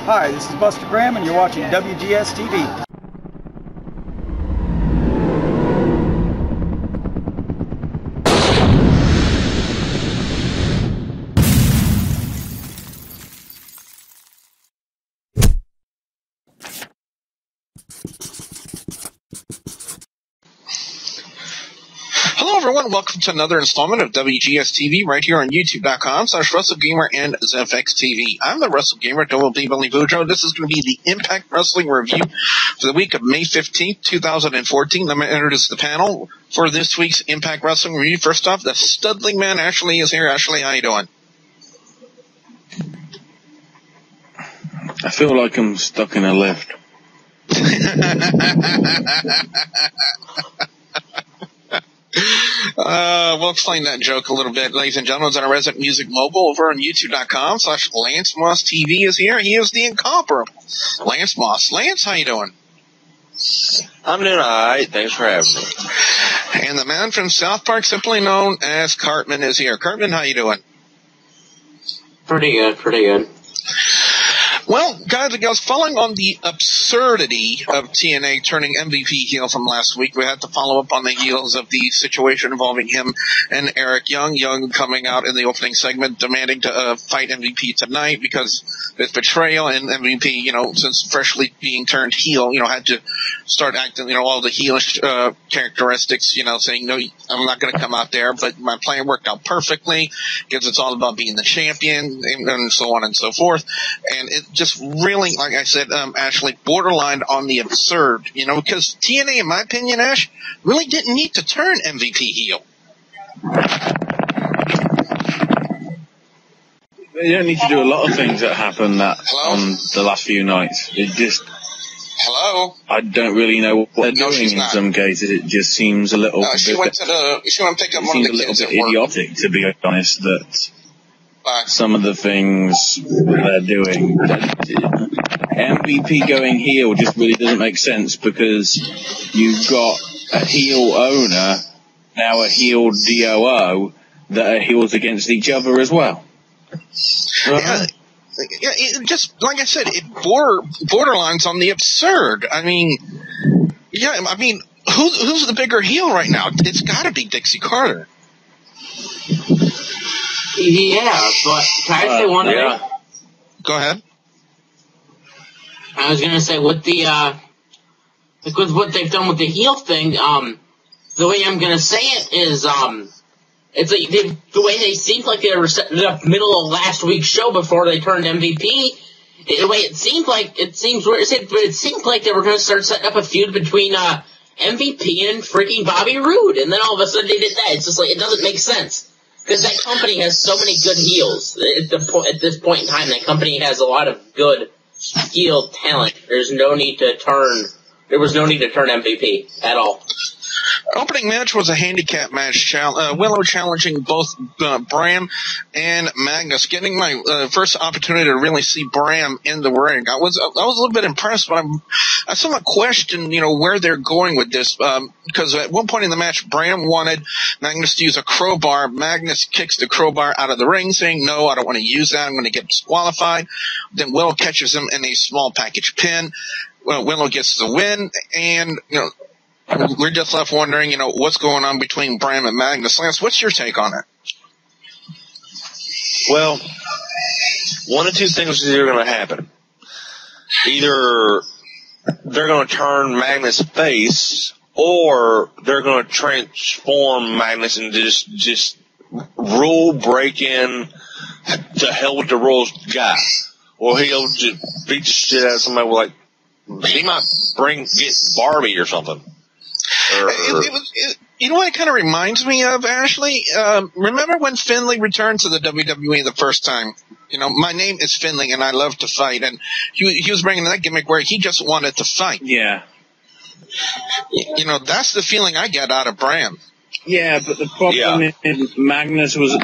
Hi, this is Buster Bram, and you're watching WGS-TV. Hello everyone, welcome to another installment of WGS-TV right here on YouTube.com/WrestleGamer and ZFXTV. I'm the WrestleGamer, Billy Boudreaux. This is going to be the Impact Wrestling review for the week of May 15th, 2014. Let me introduce the panel for this week's Impact Wrestling review. First off, the Studling Man, Ashley, is here. Ashley, how you doing? I feel like I'm stuck in a lift. We'll explain that joke a little bit. Ladies and gentlemen, our resident music mogul over on YouTube.com/Lance Moss TV is here. He is the incomparable Lance Moss. Lance, how you doing? I'm doing alright. Thanks for having me. And the man from South Park, simply known as Cartman, is here. Cartman, how you doing? Pretty good, pretty good. Well, guys and gals, following on the absurdity of TNA turning MVP heel from last week, we had to follow up on the heels of the situation involving him and Eric Young. Young coming out in the opening segment demanding to fight MVP tonight because of his betrayal, and MVP, since freshly being turned heel, had to start acting, all the heelish characteristics, saying, no, I'm not going to come out there, but my plan worked out perfectly because it's all about being the champion and so on and so forth. And it just really, like I said, Ashley, borderline on the absurd, because TNA, in my opinion, Ash, really didn't need to turn MVP heel. They don't need to do a lot of things that happen on the last few nights. It just... Hello? I don't really know what they're doing in some cases. It just seems a little she went to pick up one of the kids at work. Idiotic, to be honest, that some of the things they're doing. MVP going heel just really doesn't make sense because you've got a heel owner, now a heel DOO, that are heels against each other as well. Yeah, it just, like I said, it borderlines on the absurd. Who's the bigger heel right now? It's got to be Dixie Carter. Yeah, but can I say one thing? Go ahead. I was gonna say with the with what they've done with the heel thing, the way I'm gonna say it is, it's like the way they seemed like they were setting up middle of last week's show before they turned MVP. The way it seemed like, it seems weird to say, but it seemed like they were gonna start setting up a feud between MVP and freaking Bobby Roode, and then all of a sudden they did that. It's just like, it doesn't make sense. Because that company has so many good heels. At this point in time, that company has a lot of good heel talent. There was no need to turn MVP at all. Opening match was a handicap match. Willow challenging both Bram and Magnus, getting my first opportunity to really see Bram in the ring. I was a little bit impressed, but I somewhat questioned, where they're going with this, because at one point in the match, Bram wanted Magnus to use a crowbar. Magnus kicks the crowbar out of the ring, saying, no, I don't want to use that. I'm going to get disqualified. Then Willow catches him in a small package pin. Willow gets the win, and, we're just left wondering, what's going on between Bram and Magnus. Lance, what's your take on it? Well, one of two things are going to happen. Either they're going to turn Magnus face, or they're going to transform Magnus into just rule-breaking, to hell with the rules guy. Or he'll just beat the shit out of somebody he might get Barbie or something. You know what it kind of reminds me of, Ashley? Remember when Finlay returned to the WWE the first time? My name is Finlay and I love to fight. And he was bringing that gimmick where he just wanted to fight. Yeah. That's the feeling I get out of Bram. Yeah, but the problem is Magnus is a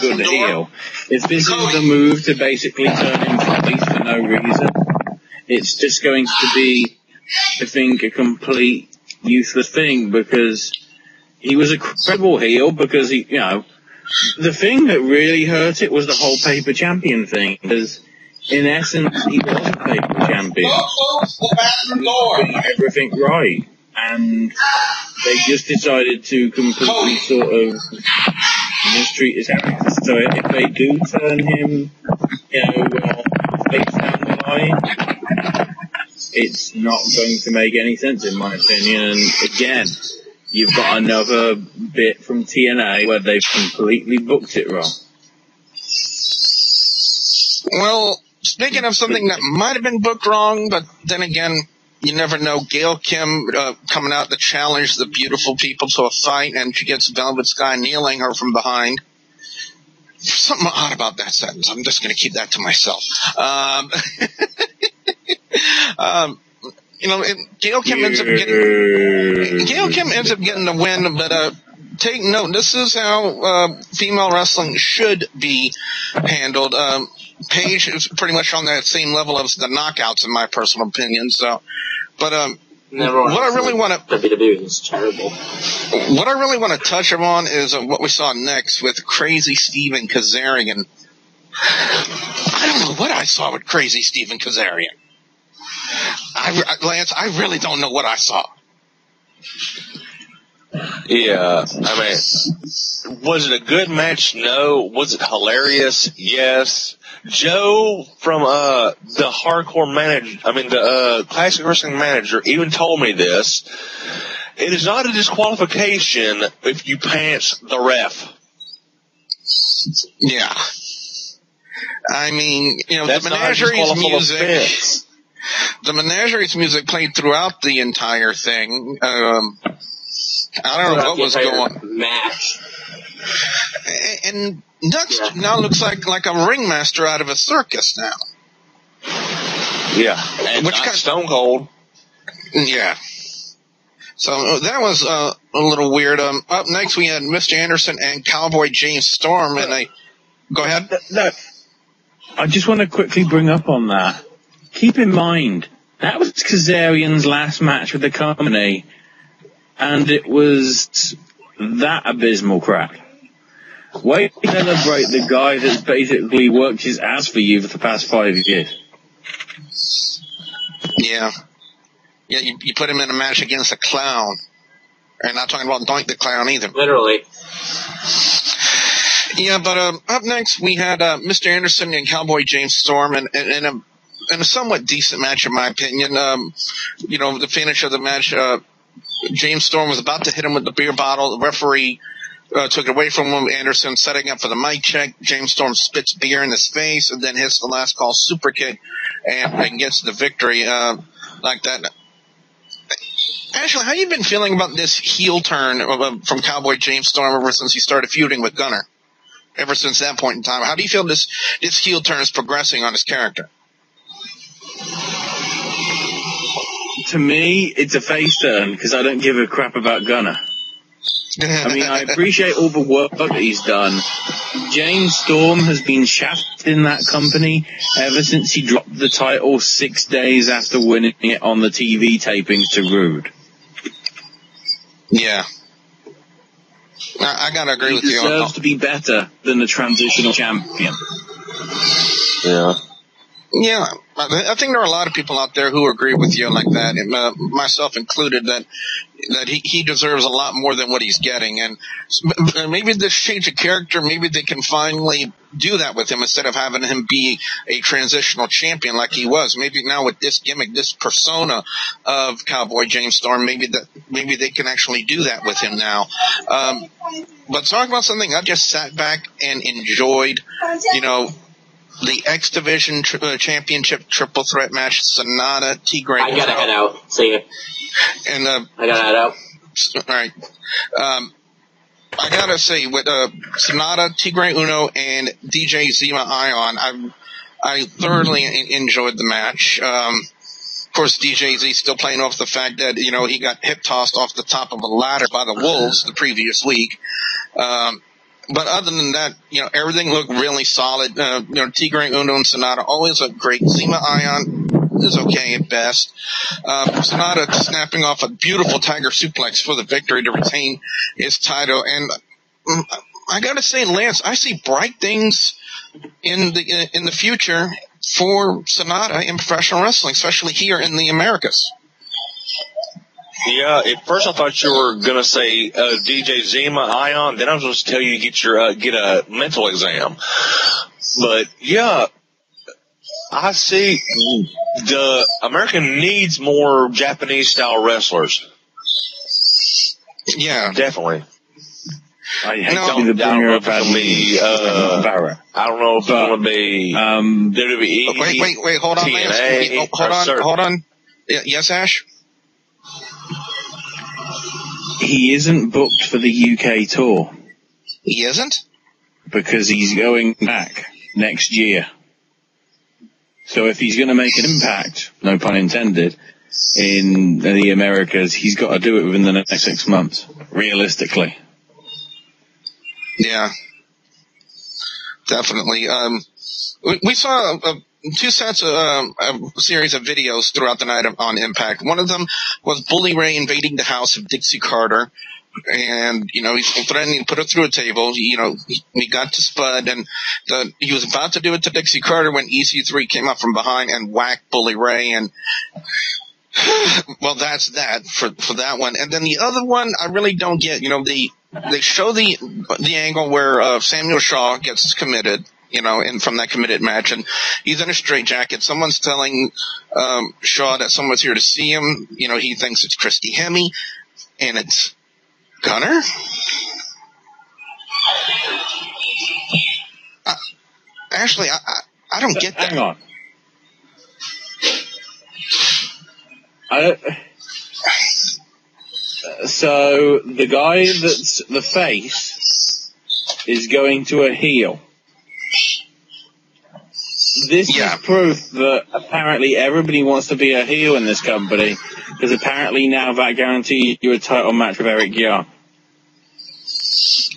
good heel. If this is the move to basically turn him face for no reason, it's just going to be, I think, a complete useless thing, because he was a credible heel, because the thing that really hurt it was the whole paper champion thing, because in essence, he was a paper champion. He was doing everything right. And they just decided to completely sort of mistreat his character. So if they do turn him, face down the line, it's not going to make any sense, in my opinion. And again, you've got another bit from TNA where they've completely booked it wrong. Well, speaking of something that might have been booked wrong, but then again, you never know. Gail Kim coming out to challenge the beautiful people to a fight, and she gets Velvet Sky kneeling her from behind. Something odd about that sentence. I'm just going to keep that to myself. Gail Kim ends up getting the win, but take note, this is how female wrestling should be handled. Paige is pretty much on that same level as the Knockouts, in my personal opinion. So, but what I really want to WWE is terrible. What I really want to touch on is what we saw next with Crazy Steven Kazarian. I don't know what I saw with Crazy Steven Kazarian. Lance, I really don't know what I saw. Yeah, I mean, was it a good match? No. Was it hilarious? Yes. Joe from the hardcore manager, the classic wrestling manager, even told me this. It is not a disqualification if you pants the ref. Yeah. I mean, that's the menageries music. The menageries music played throughout the entire thing. I don't know what was going on. Match. And Dutch now looks like a ringmaster out of a circus now. Yeah, and which kind of Stone Cold. Yeah. So that was a little weird. Up next we had Mr. Anderson and Cowboy James Storm, and go ahead. No, I just want to quickly bring up on that. Keep in mind that was Kazarian's last match with the company, and it was that abysmal crap. Wait to celebrate the guy that's basically worked his ass for you for the past 5 years. Yeah. Yeah, you put him in a match against a clown. And not talking about Doink the Clown either. Literally. Yeah, but up next we had Mr. Anderson and Cowboy James Storm in a somewhat decent match in my opinion. The finish of the match, James Storm was about to hit him with the beer bottle. The referee took it away from him. Anderson setting up for the mic check. James Storm spits beer in his face and then hits the last call Superkick and gets the victory like that. Ashley, how you been feeling about this heel turn from Cowboy James Storm ever since he started feuding with Gunner? Ever since that point in time, how do you feel this heel turn is progressing on his character? To me, it's a face turn because I don't give a crap about Gunner. I appreciate all the work that he's done. James Storm has been shafted in that company ever since he dropped the title 6 days after winning it on the TV tapings to Rude. Yeah. I gotta agree with you. He deserves to be better than the transitional champion. Yeah. Yeah, I think there are a lot of people out there who agree with you like that, and myself included, that he deserves a lot more than what he's getting. And maybe this change of character, maybe they can finally do that with him instead of having him be a transitional champion like he was. Maybe now with this gimmick, this persona of Cowboy James Storm, maybe they can actually do that with him now. But talking about something I just sat back and enjoyed, the X Division Championship Triple Threat match, Sonata, Tigre. I gotta head out. See ya. And I gotta head out. All right. I gotta say, with Sonata, Tigre Uno, and DJ Zima Ion, I thoroughly enjoyed the match. Of course, DJ Z still playing off the fact that he got hip tossed off the top of a ladder by the Wolves the previous week. But other than that, everything looked really solid. Tigre Uno and Sonata, always look great. Zima Ion is okay at best. Sonata snapping off a beautiful Tiger Suplex for the victory to retain his title. And I gotta say, Lance, I see bright things in the future for Sonata in professional wrestling, especially here in the Americas. Yeah, at first I thought you were going to say DJ Zima, Ion. Then I was going to tell you to get a mental exam. But, yeah, I see the American needs more Japanese-style wrestlers. Yeah. Definitely. I hate to be the bringer of bad news. I don't know if it's going to be WWE. Wait, hold on, TNA. Hold on. Yes, Ash? He isn't booked for the UK tour. He isn't? Because he's going back next year. So if he's going to make an impact, no pun intended, in the Americas, he's got to do it within the next 6 months, realistically. Yeah. Definitely. We saw two sets of a series of videos throughout the night on Impact. One of them was Bully Ray invading the house of Dixie Carter, and he threatening to put her through a table. He got to Spud, and he was about to do it to Dixie Carter when EC3 came up from behind and whacked Bully Ray. And well, that's that for that one. And then the other one, I really don't get. They show the angle where Samuel Shaw gets committed. And from that committed match, and he's in a straitjacket. Someone's telling Shaw that someone's here to see him. He thinks it's Christy Hemme, and it's Gunner. Ashley, I don't get that. Hang on. So the guy that's the face is going to a heel. This is proof that apparently everybody wants to be a heel in this company, because apparently now that guarantees you a title match with Eric Young.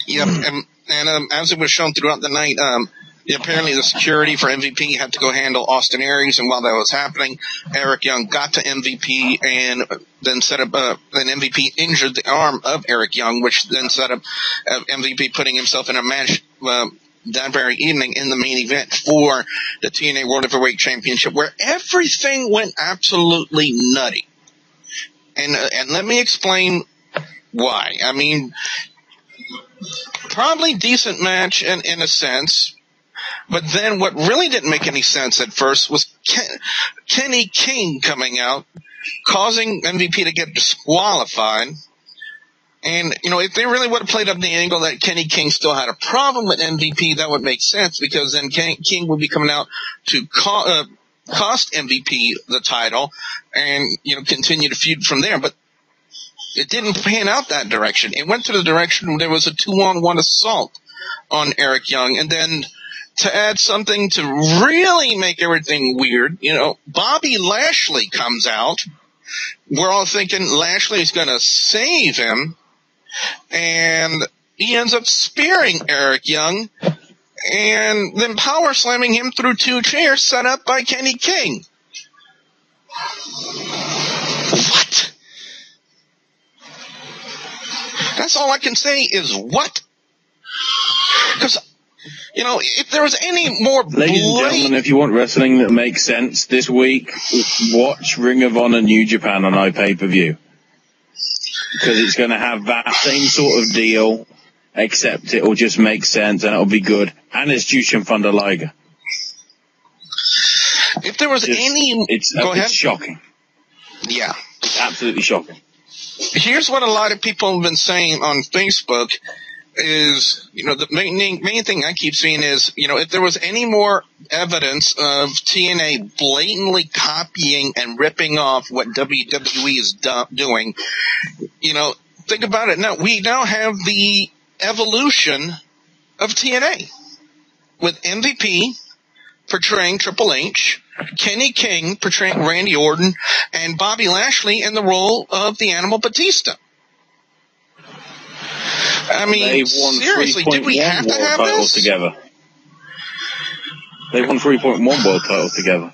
Yep, and as it was shown throughout the night, apparently the security for MVP had to go handle Austin Aries, and while that was happening, Eric Young got to MVP and then set up, then MVP injured the arm of Eric Young, which then set up MVP putting himself in a match that very evening in the main event for the TNA World Heavyweight Championship, where everything went absolutely nutty. And let me explain why. I mean, probably decent match in a sense, but then what really didn't make any sense at first was Kenny King coming out, causing MVP to get disqualified. And, if they really would have played up the angle that Kenny King still had a problem with MVP, that would make sense, because then King would be coming out to cost MVP the title and, continue to feud from there. But it didn't pan out that direction. It went to the direction where there was a 2-on-1 assault on Eric Young. And then to add something to really make everything weird, Bobby Lashley comes out. We're all thinking Lashley's going to save him. And he ends up spearing Eric Young and then power slamming him through 2 chairs set up by Kenny King. What? That's all I can say is what? Because, if there was any more Ladies and gentlemen, if you want wrestling that makes sense this week, watch Ring of Honor New Japan on iPay-per-view. Because it's going to have that same sort of deal, except it will just make sense and it'll be good. And it's Jushin Thunder Liger. If there was It's shocking. Yeah. It's absolutely shocking. Here's what a lot of people have been saying on Facebook is, the main thing I keep seeing is, if there was any more evidence of TNA blatantly copying and ripping off what WWE is doing, think about it. Now, we now have the evolution of TNA with MVP portraying Triple H, Kenny King portraying Randy Orton, and Bobby Lashley in the role of the Animal Batista. I mean, seriously, did we have to have this? Together. They won 3.1 world titles together.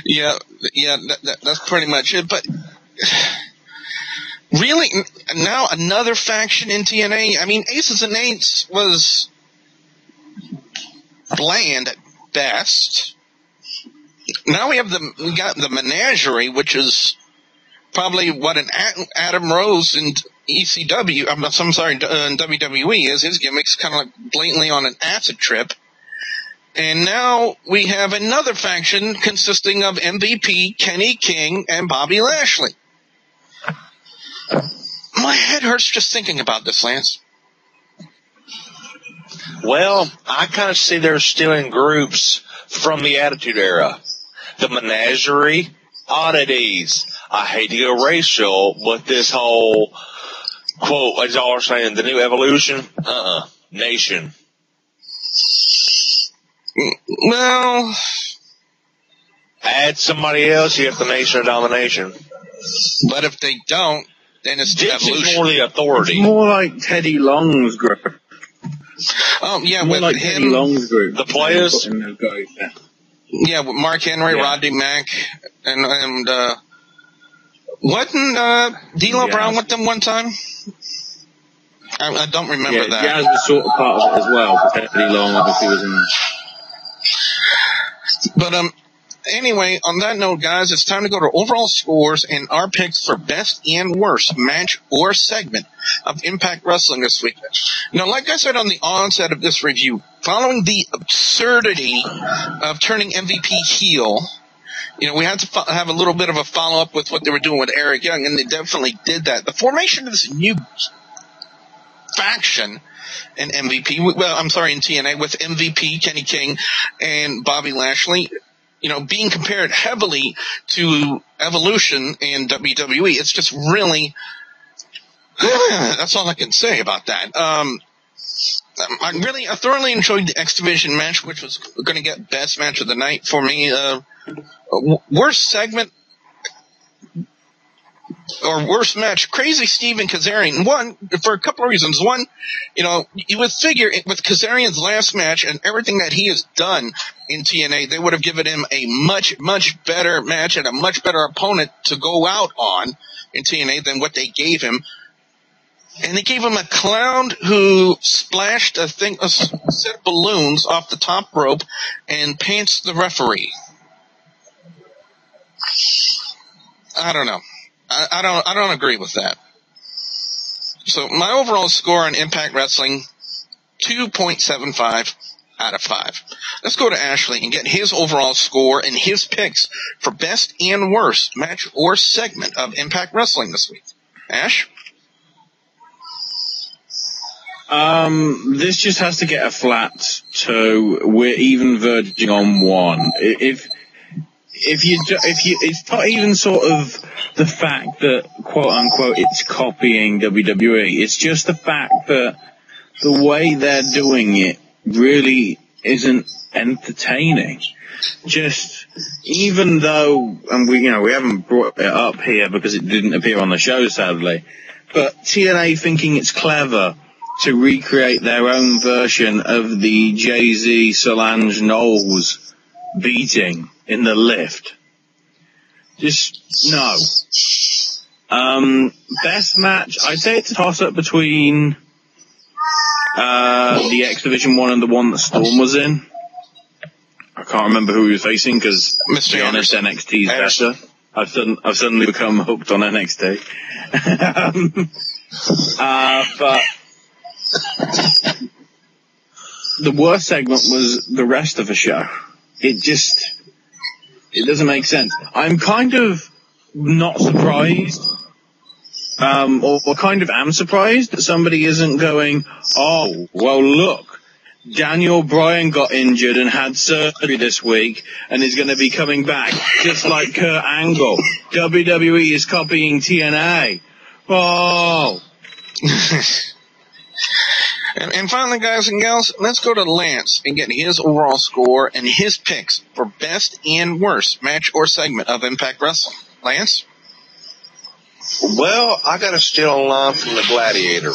Yeah, that's pretty much it. But really, now another faction in TNA. I mean, Aces and Eights was bland at best. Now we got the menagerie, which is probably what an Adam Rose in ECW, in WWE is. His gimmick's kind of like blatantly on an acid trip. And now we have another faction consisting of MVP, Kenny King, and Bobby Lashley. My head hurts just thinking about this, Lance. Well, I kind of see they're stealing groups from the Attitude Era. The Menagerie, Oddities. I hate to go racial, but this whole, quote, as y'all are saying, the new evolution, nation. Well, add somebody else, you have the Nation of Domination. But if they don't, then it's the evolution. It's more the authority. It's more like Teddy Long's group. Oh, yeah, more with like him, Teddy Long's group. The players? Yeah, with Mark Henry, Rodney Mack, and wasn't D'Lo Brown with them one time? I don't remember that. Jazz was sort of part of it as well, because Teddy Long obviously was in. But anyway, on that note, guys, it's time to go to overall scores and our picks for best and worst match or segment of Impact Wrestling this week. Now, like I said on the onset of this review, following the absurdity of turning MVP heel, we had to have a little bit of a follow-up with what they were doing with Eric Young, and they definitely did that. The formation of this new faction in MVP, in TNA, with MVP, Kenny King, and Bobby Lashley, being compared heavily to Evolution in WWE. It's just really, that's all I can say about that. I thoroughly enjoyed the X Division match, which was going to get best match of the night for me. Worst segment, or worst match, Crazy Steve and Kazarian. One, for a couple of reasons. One, you would figure with Kazarian's last match and everything that he has done in TNA, they would have given him a much, much better match and a much better opponent to go out on in TNA than what they gave him. And they gave him a clown who splashed, a set of balloons off the top rope and pants the referee. I don't know. I don't agree with that. So my overall score on Impact Wrestling, 2.75 out of 5. Let's go to Ashley and get his overall score and his picks for best and worst match or segment of Impact Wrestling this week. Ash? This just has to get a flat 2. We're even verging on 1. It's not even sort of the fact that, quote unquote, it's copying WWE. It's just the fact that the way they're doing it really isn't entertaining. Just, even though, and we haven't brought it up here because it didn't appear on the show, sadly, but TNA thinking it's clever to recreate their own version of the Jay-Z Solange Knowles beating in the lift. Just, no. Best match, I'd say it's a toss-up between the X Division one and the one that Storm was in. I can't remember who he was facing because, to be honest, NXT's better. I've suddenly become hooked on NXT. But the worst segment was the rest of the show. It doesn't make sense. I'm kind of not surprised, or kind of am surprised that somebody isn't going, oh, well, look, Daniel Bryan got injured and had surgery this week and is going to be coming back, just like Kurt Angle. WWE is copying TNA. Oh. And finally, guys and gals, let's go to Lance and get his overall score and his picks for best and worst match or segment of Impact Wrestling. Lance? Well, I got to steal a line from the Gladiator.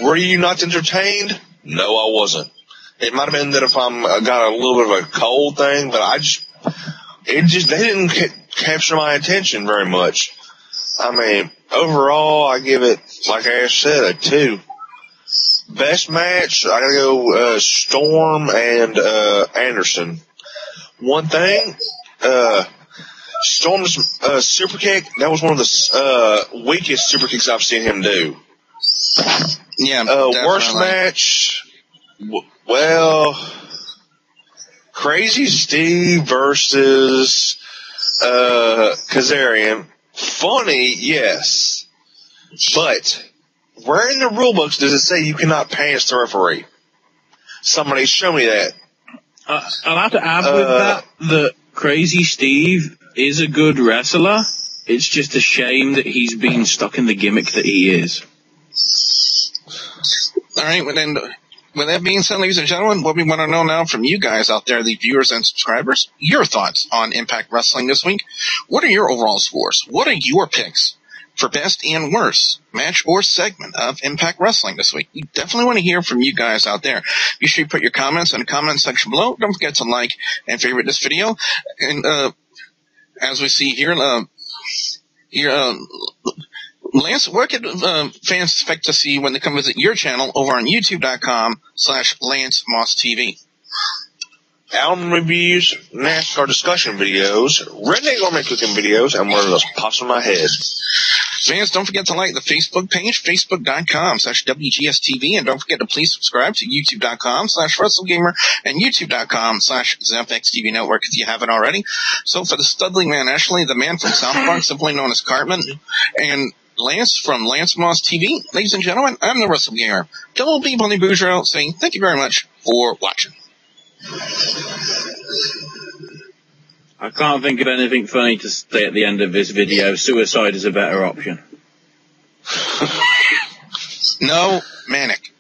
Were you not entertained? No, I wasn't. It might have been that if I'm got a little bit of a cold thing, but they didn't capture my attention very much. I mean, overall, I give it, like Ash said, a 2. Best match, I gotta go Storm and Anderson. One thing, Storm's super kick, that was one of the weakest super kicks I've seen him do. Yeah. Worst match, well, Crazy Steve versus Kazarian. Funny, yes. But where in the rule books does it say you cannot pants the referee? Somebody show me that. I'll have to add with that Crazy Steve is a good wrestler. It's just a shame that he's been stuck in the gimmick that he is. All right, well then, with that being said, ladies and gentlemen, what we want to know now from you guys out there, the viewers and subscribers, your thoughts on Impact Wrestling this week. What are your overall scores? What are your picks for best and worst match or segment of Impact Wrestling this week? We definitely want to hear from you guys out there. Be sure you put your comments in the comment section below. Don't forget to like and favorite this video. And as we see here, Lance, what could fans expect to see when they come visit your channel over on youtube.com/LanceMossTV? Album reviews, NASCAR discussion videos, redneck gourmet cooking videos, and one of those pops in my head. Fans, don't forget to like the Facebook page, facebook.com/WGS-TV, and don't forget to please subscribe to youtube.com/WrestleGamer and youtube.com/ZFXTV Network if you haven't already. So for the Studly Man, Ashley, the man from South Park, simply known as Cartman, and Lance from Lance Moss TV, ladies and gentlemen, I'm the WrestleGamer, Double B Bunny Boudreaux, saying thank you very much for watching. I can't think of anything funny to say at the end of this video. Suicide is a better option. No, Manic.